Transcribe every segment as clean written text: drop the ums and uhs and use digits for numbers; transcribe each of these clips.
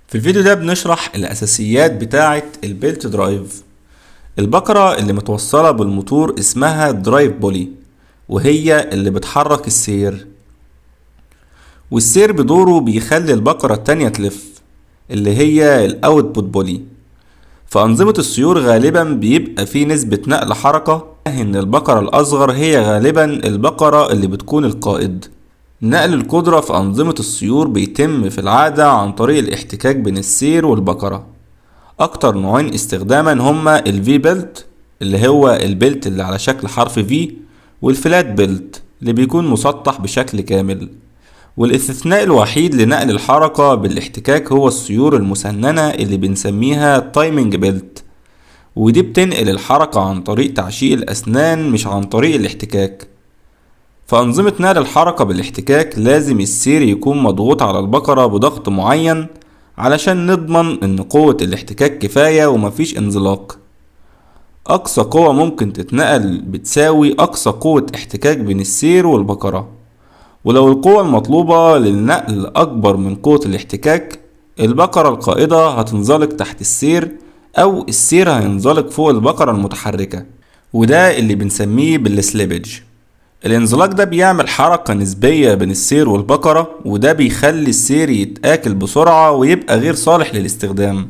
في الفيديو ده بنشرح الأساسيات بتاعة البيلت درايف. البكرة اللي متوصلة بالموتور اسمها درايف بولي، وهي اللي بتحرك السير، والسير بدوره بيخلي البكرة التانية تلف، اللي هي الاوتبوت بولي. في أنظمة السيور غالبا بيبقى في نسبة نقل حركة، إن البكرة الأصغر هي غالبا البكرة اللي بتكون القائد. نقل القدرة في أنظمة السيور بيتم في العادة عن طريق الاحتكاك بين السير والبكرة. أكتر نوعين استخداما هما الفي بيلت اللي هو البيلت اللي على شكل حرف في، والفلات بيلت اللي بيكون مسطح بشكل كامل. والاستثناء الوحيد لنقل الحركة بالاحتكاك هو السيور المسننة اللي بنسميها تايمنج بيلت، ودي بتنقل الحركة عن طريق تعشيق الأسنان مش عن طريق الاحتكاك. فأنظمة نقل الحركة بالاحتكاك لازم السير يكون مضغوط على البكرة بضغط معين علشان نضمن ان قوة الاحتكاك كفاية ومفيش انزلاق. اقصى قوة ممكن تتنقل بتساوي اقصى قوة احتكاك بين السير والبكرة، ولو القوة المطلوبة للنقل اكبر من قوة الاحتكاك، البكرة القائدة هتنزلق تحت السير او السير هينزلق فوق البكرة المتحركة، وده اللي بنسميه بالسليبج. الانزلاق ده بيعمل حركة نسبية بين السير والبكرة، وده بيخلي السير يتآكل بسرعة ويبقى غير صالح للاستخدام.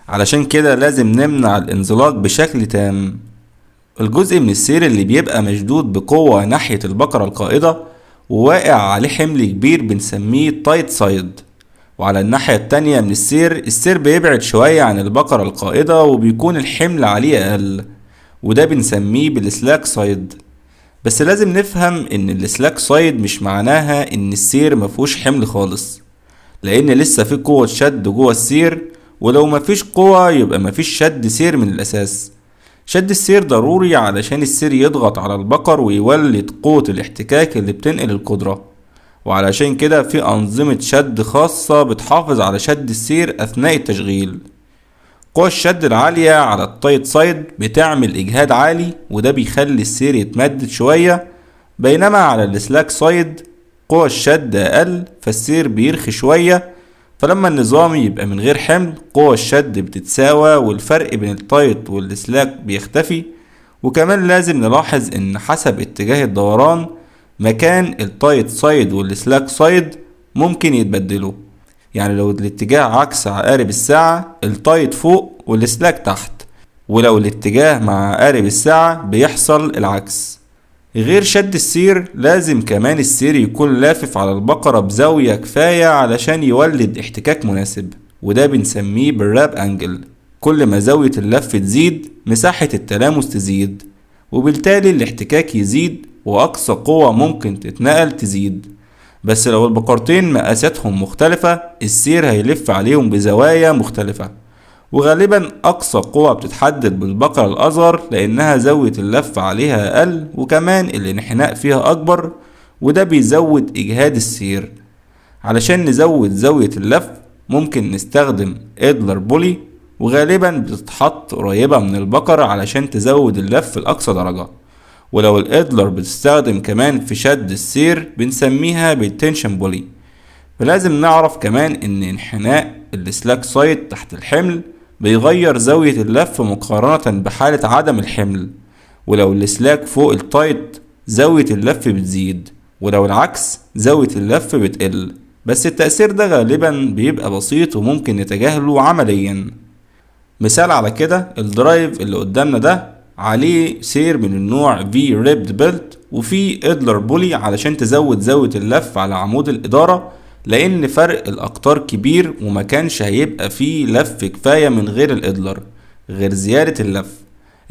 علشان كده لازم نمنع الانزلاق بشكل تام. الجزء من السير اللي بيبقى مشدود بقوة ناحية البكرة القائدة وواقع عليه حمل كبير بنسميه تايت سايد، وعلى الناحية التانية من السير بيبعد شوية عن البكرة القائدة وبيكون الحمل عليه أقل، وده بنسميه بالسلاك سايد. بس لازم نفهم ان السلاك سايد مش معناها ان السير مفهوش حمل خالص، لان لسه في قوة شد جوه السير، ولو مفيش قوة يبقى مفيش شد سير من الاساس. شد السير ضروري علشان السير يضغط على البكر ويولد قوة الاحتكاك اللي بتنقل القدرة، وعلشان كده في انظمة شد خاصة بتحافظ على شد السير اثناء التشغيل. قوى الشد العالية على التايت سايد بتعمل إجهاد عالي، وده بيخلي السير يتمدد شوية، بينما على السلاك سايد قوى الشد أقل فالسير بيرخي شوية. فلما النظام يبقى من غير حمل قوى الشد بتتساوى والفرق بين التايت والسلاك بيختفي. وكمان لازم نلاحظ إن حسب اتجاه الدوران مكان التايت سايد والسلاك سايد ممكن يتبدلوا، يعني لو الاتجاه عكس عقارب الساعة التايت فوق والسلاك تحت، ولو الاتجاه مع عقارب الساعة بيحصل العكس. غير شد السير لازم كمان السير يكون لافف على البكرة بزاوية كفاية علشان يولد احتكاك مناسب، وده بنسميه بالراب انجل. كل ما زاوية اللف تزيد مساحة التلامس تزيد، وبالتالي الاحتكاك يزيد وأقصى قوة ممكن تتنقل تزيد. بس لو البقرتين مقاساتهم مختلفة السير هيلف عليهم بزوايا مختلفة، وغالبا أقصى قوة بتتحدد بالبقرة الأصغر لأنها زاوية اللف عليها أقل وكمان الانحناء فيها أكبر، وده بيزود إجهاد السير. علشان نزود زاوية اللف ممكن نستخدم إدلر بولي، وغالبا بتتحط قريبة من البقرة علشان تزود اللف لأقصى درجة. ولو الادلر بتستخدم كمان في شد السير بنسميها بالتنشن بولي. فلازم نعرف كمان ان انحناء السلاك سايد تحت الحمل بيغير زاوية اللف مقارنة بحالة عدم الحمل، ولو السلاك فوق التايت زاوية اللف بتزيد، ولو العكس زاوية اللف بتقل. بس التأثير ده غالبا بيبقى بسيط وممكن نتجاهله عمليا. مثال على كده الدرايف اللي قدامنا ده عليه سير من النوع في ريبد بيلت، وفي ادلر بولي علشان تزود زاوية اللف على عمود الإدارة، لأن فرق الأقطار كبير ومكانش هيبقى فيه لف كفاية من غير الادلر غير زيادة اللف.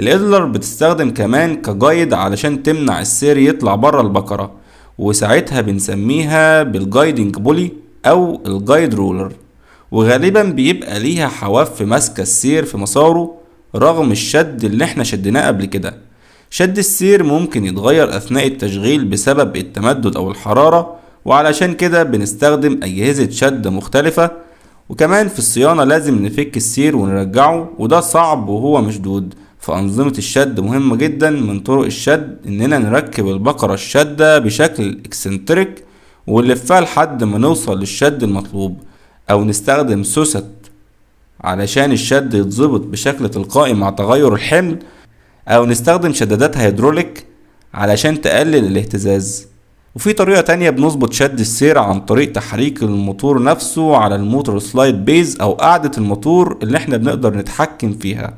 الادلر بتستخدم كمان كجايد علشان تمنع السير يطلع برا البكرة، وساعتها بنسميها بالجايدنج بولي أو الجايد رولر، وغالبا بيبقى ليها حواف في ماسكة السير في مساره رغم الشد اللي احنا شدناه قبل كده. شد السير ممكن يتغير اثناء التشغيل بسبب التمدد او الحرارة، وعلشان كده بنستخدم اجهزة شد مختلفة. وكمان في الصيانة لازم نفك السير ونرجعه، وده صعب وهو مشدود. فأنظمة الشد مهمة جدا. من طرق الشد اننا نركب البكرة الشدة بشكل اكسنتريك ونلفها لحد ما نوصل للشد المطلوب، أو نستخدم سوست علشان الشد يتظبط بشكل تلقائي مع تغير الحمل، أو نستخدم شدادات هيدروليك علشان تقلل الاهتزاز. وفي طريقة تانية بنظبط شد السير عن طريق تحريك الموتور نفسه على الموتور سلايد بيز أو قاعدة الموتور اللي احنا بنقدر نتحكم فيها،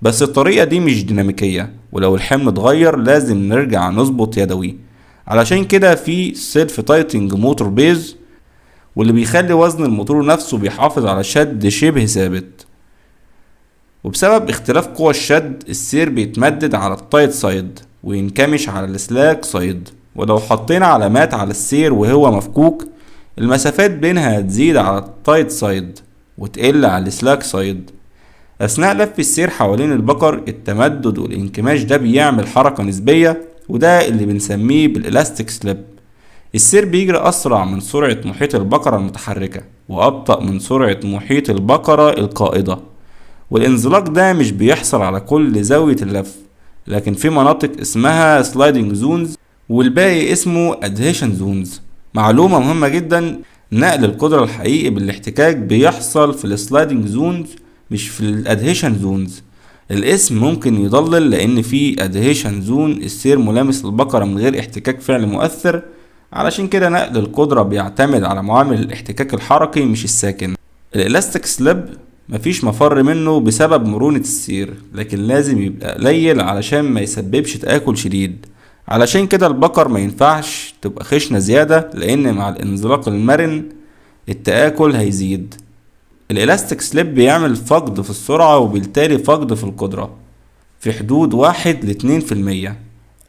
بس الطريقة دي مش ديناميكية، ولو الحمل اتغير لازم نرجع نظبط يدوي. علشان كده في سيلف تايتنج موتور بيز، واللي بيخلي وزن الموتور نفسه بيحافظ على شد شبه ثابت. وبسبب اختلاف قوى الشد السير بيتمدد على التايت سايد وينكمش على السلاك سايد، ولو حطينا علامات على السير وهو مفكوك المسافات بينها هتزيد على التايت سايد وتقل على السلاك سايد. أثناء لف السير حوالين البقر التمدد والانكماش ده بيعمل حركة نسبية، وده اللي بنسميه بالإلاستيك سليب. السير بيجري أسرع من سرعة محيط البقرة المتحركة وأبطأ من سرعة محيط البقرة القائدة، والانزلاق ده مش بيحصل على كل زاوية اللف، لكن في مناطق اسمها سلايدنج زونز والباقي اسمه ادهيشن زونز. معلومة مهمة جدا، نقل القدرة الحقيقي بالاحتكاك بيحصل في السلايدنج زونز مش في الادهيشن زونز. الاسم ممكن يضلل لان في ادهيشن زون السير ملامس للبقرة من غير احتكاك فعلي مؤثر، علشان كده نقل القدرة بيعتمد على معامل الاحتكاك الحركي مش الساكن. الالاستيك سليب مفيش مفر منه بسبب مرونة السير، لكن لازم يبقى قليل علشان ما يسببش تآكل شديد. علشان كده البقر ما ينفعش تبقى خشنة زيادة، لان مع الانزلاق المرن التآكل هيزيد. الالاستيك سليب بيعمل فقد في السرعة وبالتالي فقد في القدرة في حدود 1-2%.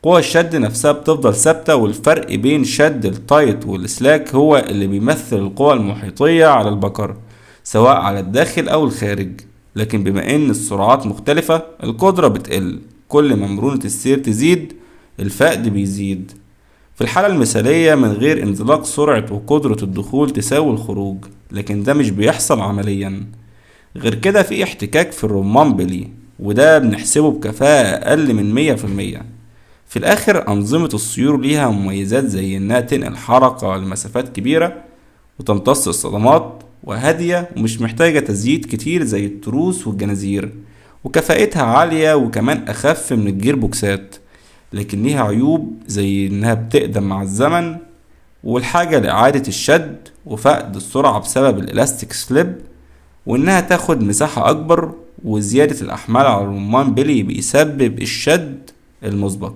قوى الشد نفسها بتفضل ثابتة، والفرق بين شد التايت والسلاك هو اللي بيمثل القوى المحيطية على البقر سواء على الداخل أو الخارج. لكن بما إن السرعات مختلفة القدرة بتقل، كل ما مرونة السير تزيد الفقد بيزيد. في الحالة المثالية من غير انزلاق سرعة وقدرة الدخول تساوي الخروج، لكن ده مش بيحصل عمليا. غير كده في احتكاك في الرمان بلي، وده بنحسبه بكفاءة أقل من 100%. في الآخر أنظمة السيور ليها مميزات زي إنها تنقل حركة لمسافات كبيرة وتمتص الصدمات، وهادية ومش محتاجة تزييت كتير زي التروس والجنازير، وكفاءتها عالية وكمان أخف من الجير بوكسات. لكن ليها عيوب زي إنها بتقدم مع الزمن والحاجة لإعادة الشد وفقد السرعة بسبب الإلاستيك سليب، وإنها تاخد مساحة أكبر، وزيادة الأحمال على الرمان بلي بيسبب الشد المسبق.